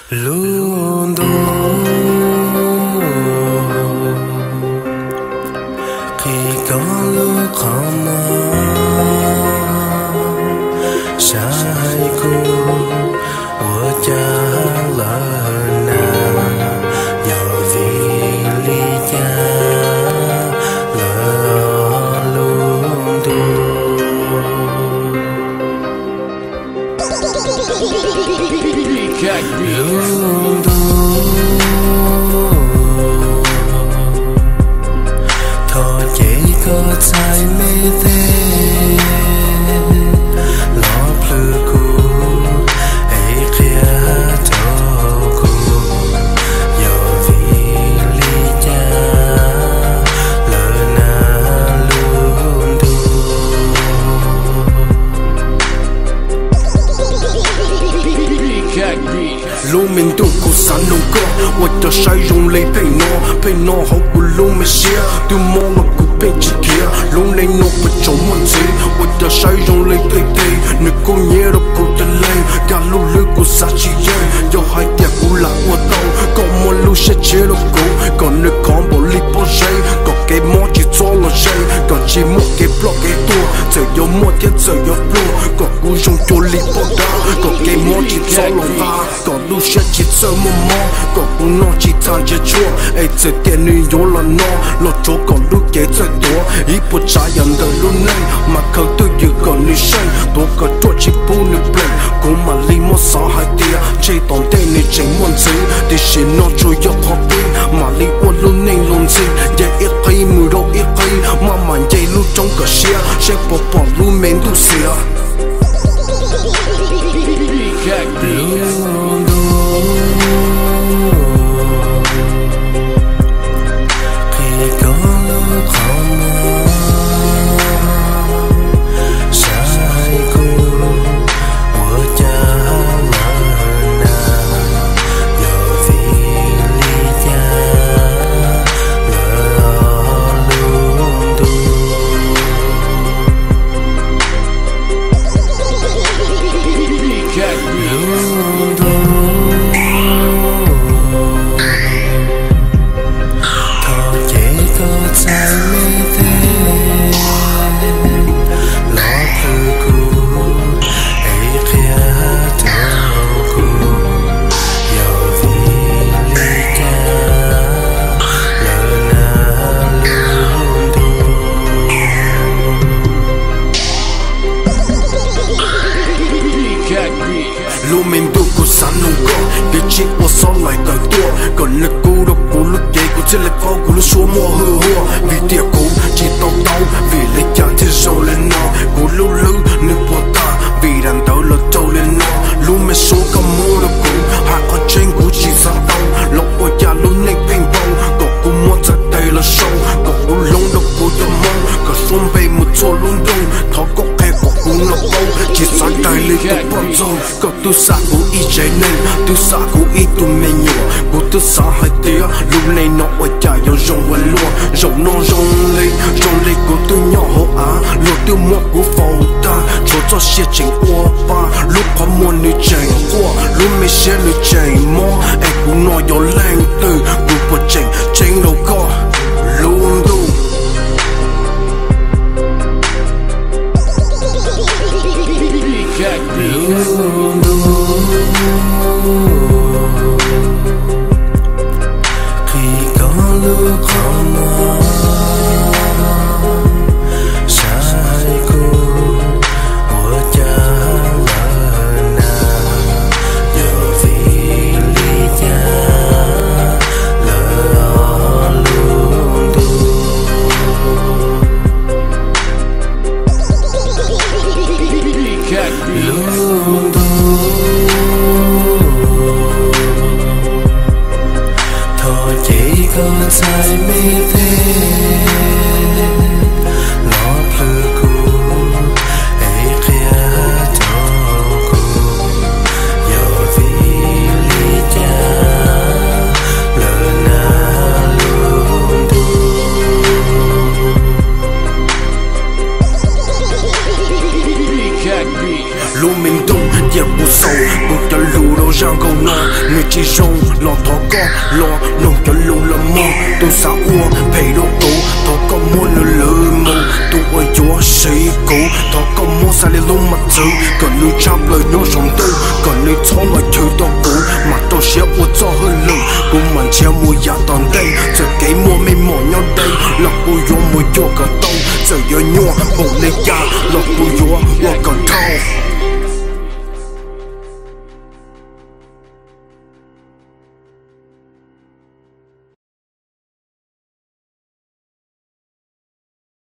luôn đó khi có lúc khó mơ sai cô của cha lần nào giờ vì lý cha lỡ luôn luôn thôi chỉ có trái mê thế lo plư cu ấy kia cho cu giờ vì lý cha lỡ na luôn luôn mình tu cố sản nông cơ, hoặc cho sai dùng lấy phải nó học của luôn mình xia, từ mong mà cũng bên chỉ kia, luôn lấy nó phải chống mọi gì, hoặc cho sai dùng lấy tây, nếu cô nhớ được cô ta lên, cả lúc lưỡi của sa chỉ dây, do hai tiệc của lạc của tàu, còn một lúc sẽ chế được cô, còn nếu con bỏ lip bỏ dây, còn cái món chỉ cho là dây, còn chỉ một cái block cái tua, giờ có một cái giờ có flow, còn cô dùng cho lip bỏ đá, còn cái món chỉ cho là va, còn lúc sẽ chỉ sợ một món, còn cô nó chỉ tham gia chua, ấy giờ tiền nuôi yếu là nó, lo chỗ còn lúc kế giờตัวอีปวดใจยันเดินลุ่นนั่งมาเข้าตัวอยู่ก่อนนี่ใช่ตัวก็ตัวชิปูนี่เปล่งกูมาลีมอสาหายเดียใช่ตอนเต้นนี่เจ๋งมันสิที่ฉันนอนช่วยยกขอบตีมาลีอ้วนลุ่นนิ่งลุ่นสิอย่าเอ็กไอมือเราเอ็กไอมามันใจลุ่นจ้องก็เชียใช่ปอปอลุ่นเมนดูเสียluôn mình tu cố sản nông cơ để chỉ có sau lại tới tua còn lực cú đâu cú lúc dậy cú chỉ là có cú lúc xuống mùa hư hùa vì tiệc cú chỉ tao vì lấy cha thì giàu lên nó cú lưu lư nước bỏ ta vì đàn tao là trâu lên nó luôn mình số cầm mua đâu cú hạ có trên cú chỉ sang tao lộc của cha luôn nên ping pong còn cú mua thật đây là sâu còn cú lông đâu cú cho mong còn xuống về một chỗ luôn đông tháo cốc khe của cú nó câu chỉ sáng tay lên tụi bọn rồi còn tu sa cú y trái nên tu sa cú y tu mình nhiều cú tu sa hai tia lúc này nó ở nhà yêu rồng và lúa rồng nó rồng lấy cú tu nhỏ hậu á lúa tu mua cú phâu ta cho xe chỉnh qua ba lúc có muốn nữ chạy qua lúc mấy xe nữ chạy mò ai cú nói yêu lên từ cú bật chỉnh đầu co luôn tu khi có lúc khó mơ sai cô của cha lần nào giờ vì lý cha lỡ luôn luôn người chỉ rong lo thọ con lo nông cho lưu là mơ tôi sao ua phải đồ tủ thọ con muốn lừa lừa mù tôi ơi chúa sĩ cũ thọ con muốn sai luôn mặt chữ còn lưu chắp lời nhớ sống tư còn lưu cho mọi thứ to cũ mà tôi sẽ ua cho hơn lưng cũng mình treo mùi giá toàn đây giờ cái mua mê mỏ nhau đây lọc bùi vô mùi vô cả tông giờ giờ nhua bụng lên cha lọc bùi vô ua còn thao